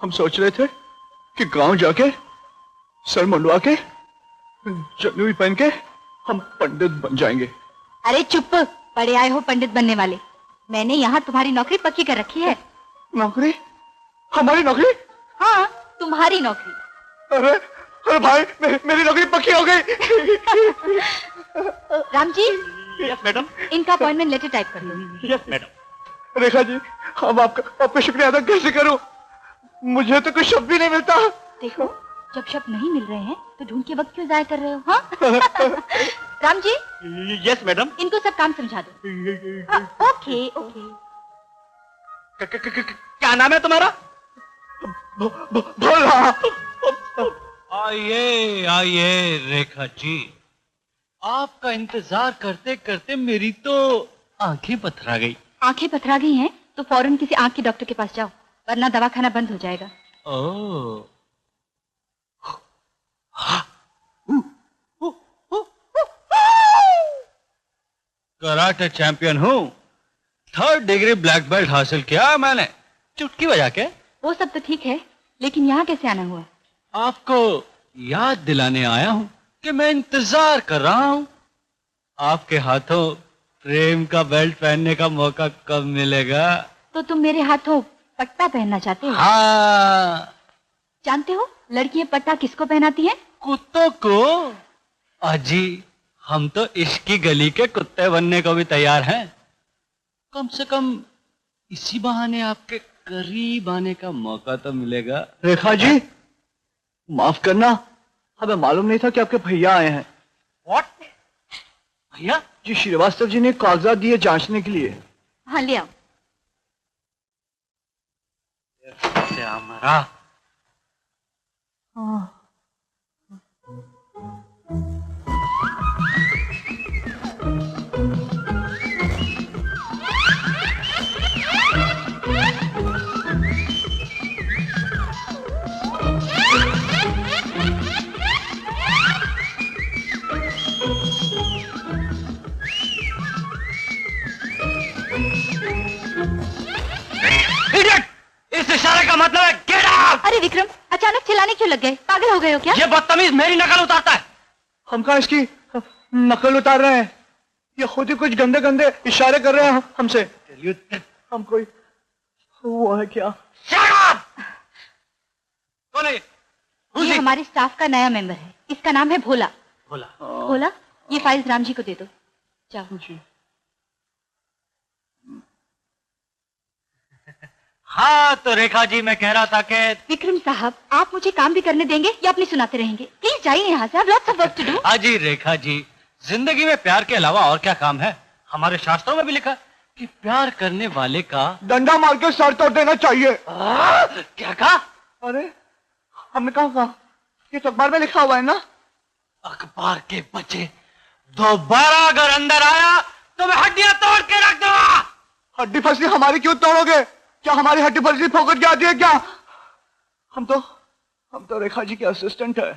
हम सोच रहे थे कि गांव जाके सर मुंडवा के जनेऊ पहन के हम पंडित बन जाएंगे। अरे चुप, पढ़े आए हो पंडित बनने वाले। मैंने यहाँ तुम्हारी नौकरी पक्की कर रखी है। नौकरी? हमारी नौकरी? हाँ, तुम्हारी नौकरी। अरे अरे भाई, मेरी नौकरी पक्की हो गई। राम जी। Yes madam. इनका अपॉइंटमेंट लेटर टाइप कर दो। Yes madam. रेखा जी, हम आपका शुक्रिया अदा कैसे करूं? मुझे तो कोई शब्द भी नहीं मिलता। देखो, जब शब्द नहीं मिल रहे हैं तो ढूंढ के वक्त क्यों जाया कर रहे हो? हाँ? राम जी। Yes madam. इनको सब काम समझा दो। हाँ, ओके ओके। क्या नाम है तुम्हारा? भोला। आइए आइए रेखा जी, आपका इंतजार करते करते मेरी तो आंखें पथरा गई। आंखें पथरा गई हैं तो फौरन किसी आंख के डॉक्टर के पास जाओ, वरना दवाखाना बंद हो जाएगा। ओह, कराटे चैंपियन हूँ। 3rd डिग्री ब्लैक बेल्ट हासिल किया मैंने, चुटकी बजा के। वो सब तो ठीक है, लेकिन यहाँ कैसे आना हुआ? आपको याद दिलाने आया हूँ कि मैं इंतजार कर रहा हूँ। आपके हाथों प्रेम का बेल्ट पहनने का मौका कब मिलेगा? तो तुम मेरे हाथों पट्टा पहनना चाहते हो? हाँ। जानते हो लड़कियां पट्टा किसको पहनाती हैं? कुत्तों को। अजी, हम तो इश्क की गली के कुत्ते बनने को भी तैयार हैं। कम से कम इसी बहाने आपके करीब आने का मौका तो मिलेगा। रेखा जी, माफ करना, हमें मालूम नहीं था कि आपके भैया आए हैं। व्हाट? भैया? जी, श्रीवास्तव जी ने कागजात दिए जांचने के लिए। हाँ, ले आओ। हमारा इस इशारे का मतलब है गेट आउट। अरे विक्रम, अचानक चिल्लाने क्यों लग गए? पागल हो गए हो क्या? ये बदतमीज मेरी नकल उतारता है। हम कहाँ इसकी नकल उतार रहे हैं? ये खुद ही कुछ गंदे गंदे इशारे कर रहे हैं हमसे। हम कोई वो है क्या? कौन है ये हमारे स्टाफ का नया मेंबर है। इसका नाम है भोला। भोला? भोला, ये फाइल्स राम जी को दे दो। जाओ। जी। हाँ तो रेखा जी, मैं कह रहा था कि विक्रम साहब, आप मुझे काम भी करने देंगे या अपनी सुनाते रहेंगे? प्लीज जाइए यहाँ से, lots of work to do. हाँ जी रेखा जी, जिंदगी में प्यार के अलावा और क्या काम है? हमारे शास्त्रों में भी लिखा कि प्यार करने वाले का डंडा मार के सर तोड़ देना चाहिए। क्या कहा? अरे हमने कहा, ये तो अखबार में लिखा हुआ है ना। अखबार के बच्चे, दोबारा अगर अंदर आया तो मैं हड्डियां तोड़ के रख दूंगा। हड्डी फसली हमारी क्यों तोड़ोगे? क्या हमारी हड्डी फसली फोकट जाती है क्या? हम तो रेखा जी के असिस्टेंट है।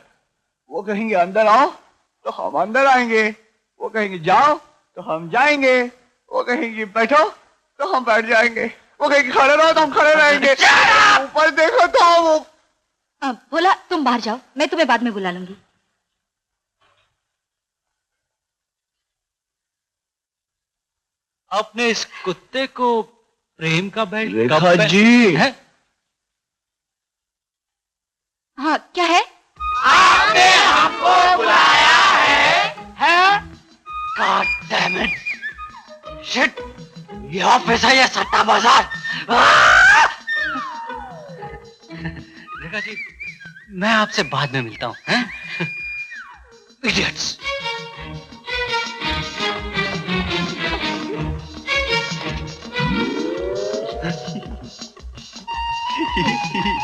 वो कहेंगे अंदर आओ तो हम अंदर आएंगे, वो कहेंगे जाओ तो हम जाएंगे, वो कहेंगे बैठो तो हम बैठ जाएंगे, वो कहेंगे खड़े रहो तो हम खड़े रहेंगे। ऊपर देखो तो वो। भोला, तुम बाहर जाओ, मैं तुम्हें बाद में बुला लूंगी। अपने इस कुत्ते को प्रेम का बेल्ट रेखा जी है? हाँ, क्या है? आपने हमको बुलाया है? God damn it! Shit! ये ऑफिस है या सट्टा बाजार? रेखा जी, मैं आपसे बाद में मिलता हूँ। Idiots!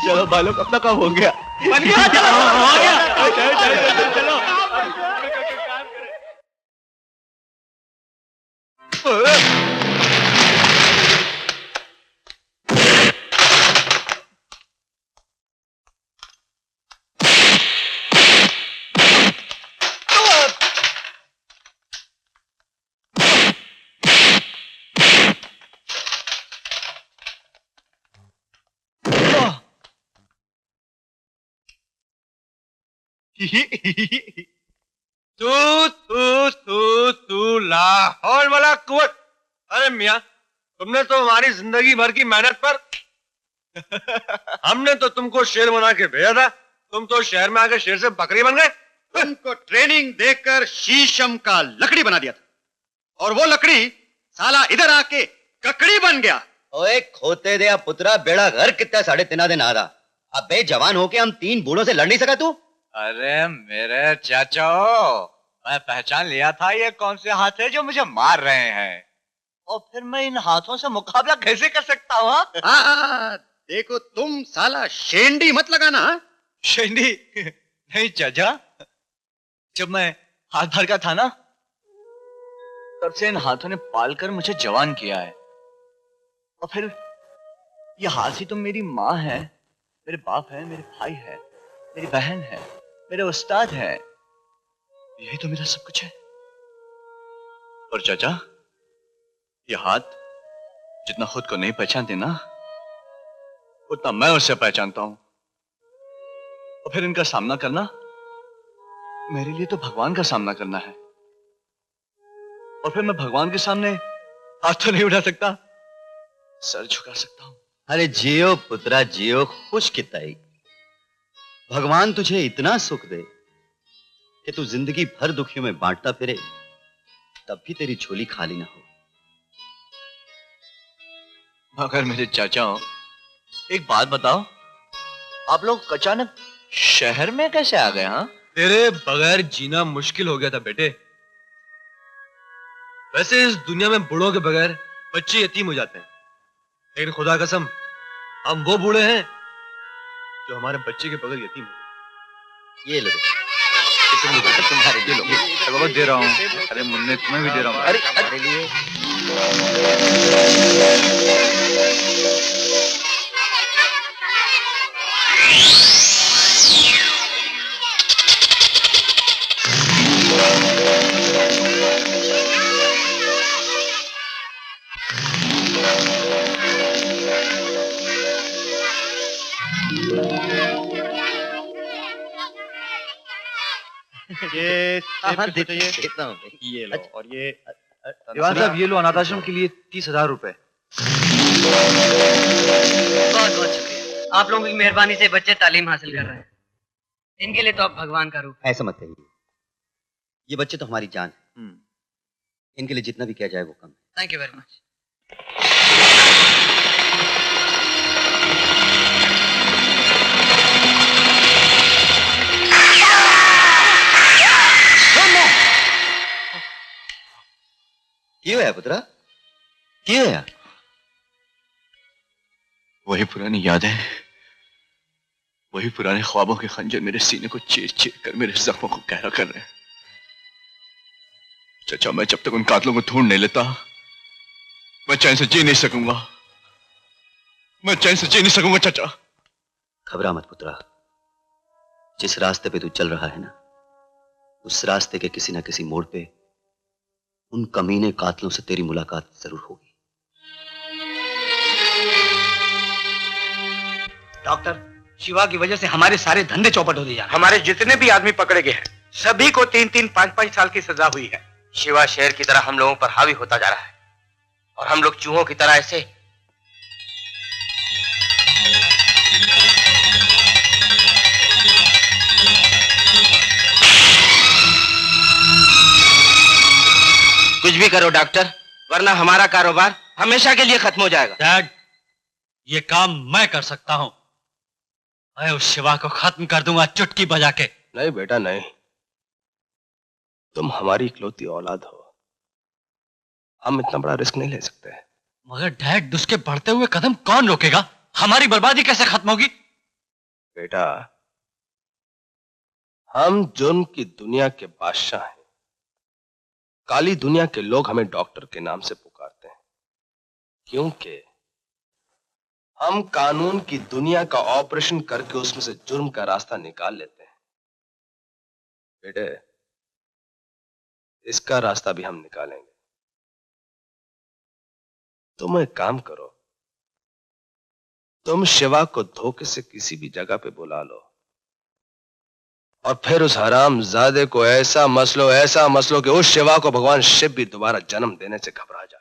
चलो बालों अपना काम हो गया। बन गया? चलो, हो गया। चलो। तू लाहौल वाला कुवत। अरे मियां, तुमने तो हमारी जिंदगी भर की मेहनत पर हमने तो तुमको शेर बना के भेजा था, तुम तो शहर में आके शेर से बकरी बन गए। तुमको ट्रेनिंग देकर शीशम का लकड़ी बना दिया था, और वो लकड़ी साला इधर आके ककड़ी बन गया। ओए खोते दे पुत्रा, बेड़ा घर कितना 3.5 दिन आधा। अबे जवान होके हम 3 बूढ़ों से लड़ नहीं सका तू। अरे मेरे चाचा, मैं पहचान लिया था ये कौन से हाथ है जो मुझे मार रहे हैं, और फिर मैं इन हाथों से मुकाबला कैसे कर सकता हूँ? हाँ, देखो तुम साला शेंडी मत लगाना। हाँ? शेंडी नहीं चाचा, जब मैं हाथ भर का था ना, तब से इन हाथों ने पालकर मुझे जवान किया है। और फिर ये हाथ ही तो मेरी माँ है, मेरे बाप है, मेरे भाई है, मेरी बहन है, मेरे उस्ताद है, यही तो मेरा सब कुछ है। और चाचा, ये हाथ जितना खुद को नहीं पहचानते ना, उतना मैं उसे पहचानता हूं। और फिर इनका सामना करना मेरे लिए तो भगवान का सामना करना है। और फिर मैं भगवान के सामने हाथ तो नहीं उठा सकता, सर झुका सकता हूं। अरे जियो पुत्रा जियो, खुश किताई। भगवान तुझे इतना सुख दे कि तू जिंदगी भर दुखियों में बांटता फिरे, तब भी तेरी झोली खाली ना हो। मगर मेरे चाचा, एक बात बताओ, आप लोग अचानक शहर में कैसे आ गए? हाँ, तेरे बगैर जीना मुश्किल हो गया था बेटे। वैसे इस दुनिया में बूढ़ों के बगैर बच्चे यतीम हो जाते हैं, लेकिन खुदा कसम हम वो बूढ़े हैं जो हमारे बच्चे के बगैर यतीम हो गए। ये लो तुम्हारे लिए दे रहा हूँ। अरे मुन्ने, तुम्हें भी दे रहा हूँ। अरे तुम्हारे लिए। ये देता हूँ। ये लो, और ये दीवान साहब, ये लो अनाथ आश्रम के लिए 30,000 रुपए। बहुत बहुत शुक्रिया। आप लोगों की मेहरबानी से बच्चे तालीम हासिल कर रहे हैं। इनके लिए तो आप भगवान का रूप। ऐसा मत कहिए, ये बच्चे तो हमारी जान है। इनके लिए जितना भी किया जाए वो कम है। Thank you very much. क्यों है पुत्रा, क्यों है? वही पुरानी यादें, वही पुराने ख्वाबों के खंजर मेरे सीने को चीर चीर कर मेरे जख्मों को गहरा कर रहे हैं। चाचा, मैं जब तक उन कातलों को ढूंढ नहीं लेता, मैं चैन से जी नहीं सकूंगा। मैं चैन से जी नहीं सकूंगा चाचा। घबरा मत पुत्रा, जिस रास्ते पे तू चल रहा है ना, उस रास्ते के किसी ना किसी मोड़ पे उन कमीने कातलों से तेरी मुलाकात जरूर होगी। डॉक्टर, शिवा की वजह से हमारे सारे धंधे चौपट होते जा रहे हैं। हमारे जितने भी आदमी पकड़े गए हैं, सभी को 3-3, 5-5 साल की सजा हुई है। शिवा शेर की तरह हम लोगों पर हावी होता जा रहा है, और हम लोग चूहों की तरह ऐसे। कुछ भी करो डॉक्टर, वरना हमारा कारोबार हमेशा के लिए खत्म हो जाएगा। डैड, ये काम मैं कर सकता हूं। मैं उस शिवा को खत्म कर दूंगा चुटकी बजा के। नहीं बेटा नहीं, तुम हमारी इकलौती औलाद हो, हम इतना बड़ा रिस्क नहीं ले सकते। मगर डैड, उसके बढ़ते हुए कदम कौन रोकेगा? हमारी बर्बादी कैसे खत्म होगी? बेटा, हम जुर्म की दुनिया के बादशाह हैं। काली दुनिया के लोग हमें डॉक्टर के नाम से पुकारते हैं, क्योंकि हम कानून की दुनिया का ऑपरेशन करके उसमें से जुर्म का रास्ता निकाल लेते हैं। बेटे, इसका रास्ता भी हम निकालेंगे। तुम एक काम करो, तुम शिवा को धोखे से किसी भी जगह पे बुला लो और फिर उस हरामजादे को ऐसा मसलो कि उस शिवा को भगवान शिव भी दोबारा जन्म देने से घबरा जाए।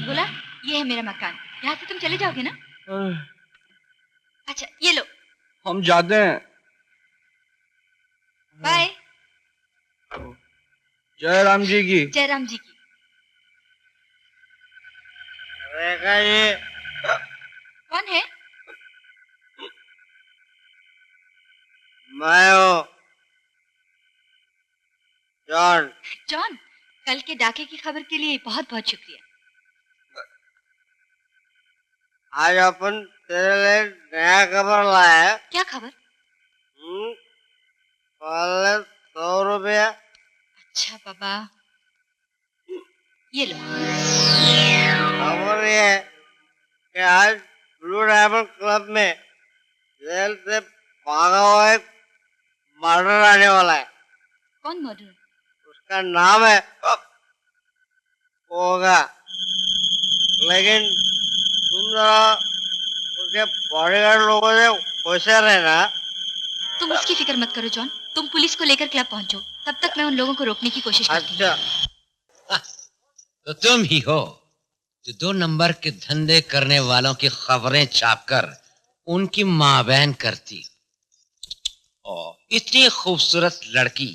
बोला, ये है मेरा मकान, यहाँ से तुम चले जाओगे ना? अच्छा, ये लो। हम जाते हैं। बाय। जय राम जी की। जय राम जी की। रेखा जी, कौन है? मैं हूँ जॉन। जॉन, कल के डाके की खबर के लिए बहुत बहुत शुक्रिया। आज अपन तेरे लिए नया खबर लाया है। क्या खबर? पहले 100 रुपया। अच्छा पापा, ये लो। खबर ये है कि आज ब्लू डायमंड क्लब में जेल से भागा हुआ एक मर्डर आने वाला है। कौन मर्डर? उसका नाम है होगा, लेकिन तुम जरा उसके बॉडीगार्ड लोगों से होशियार रहना। तुम उसकी फिक्र मत करो जॉन, तुम पुलिस को लेकर क्लब पहुंचो, तब तक मैं उन लोगों को रोकने की कोशिश करती हूँ। अच्छा, तो तुम ही हो जो 2 नंबर के धंधे करने वालों की खबरें छापकर उनकी माँ बहन करती। और इतनी खूबसूरत लड़की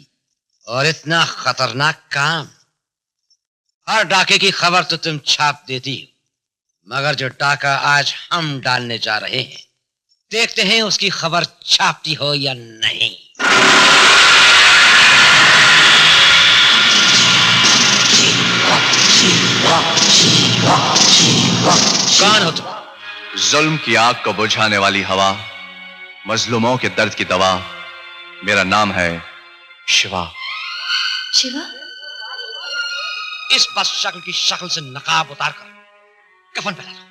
और इतना खतरनाक काम, हर डाके की खबर तो तुम छाप देती हो, मगर जो डाका आज हम डालने जा रहे हैं, देखते हैं उसकी खबर छापती हो या नहीं। कौन हो तुम? जुल्म की आग को बुझाने वाली हवा, मजलूमों के दर्द की दवा। मेरा नाम है शिवा। शिवा? इस बस शक्ल की शक्ल से नकाब उतारकर कफन पहना लो।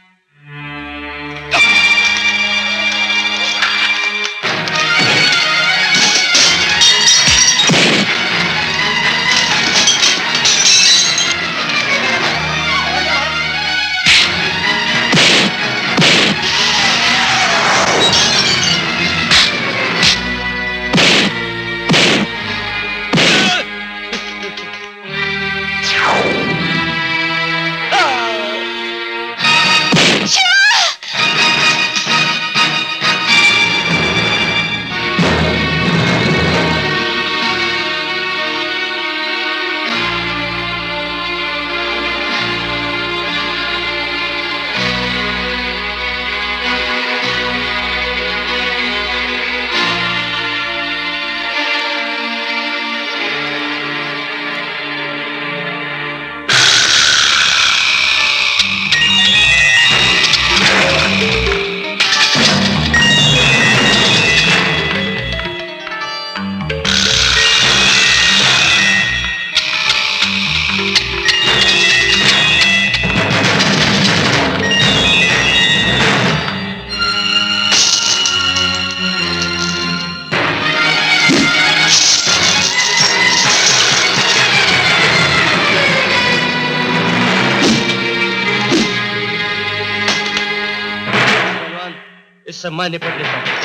उससे मैं निपट लेता हूं।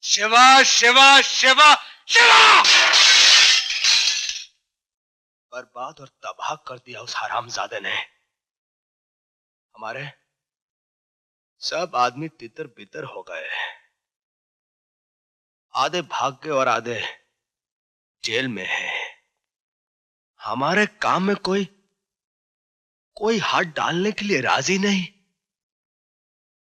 शिवा शिवा शिवा शिवा! बर्बाद और तबाह कर दिया उस हरामजादे ने। हमारे सब आदमी तितर बितर हो गए। आधे भाग गए और आधे जेल में है। हमारे काम में कोई हाथ डालने के लिए राजी नहीं।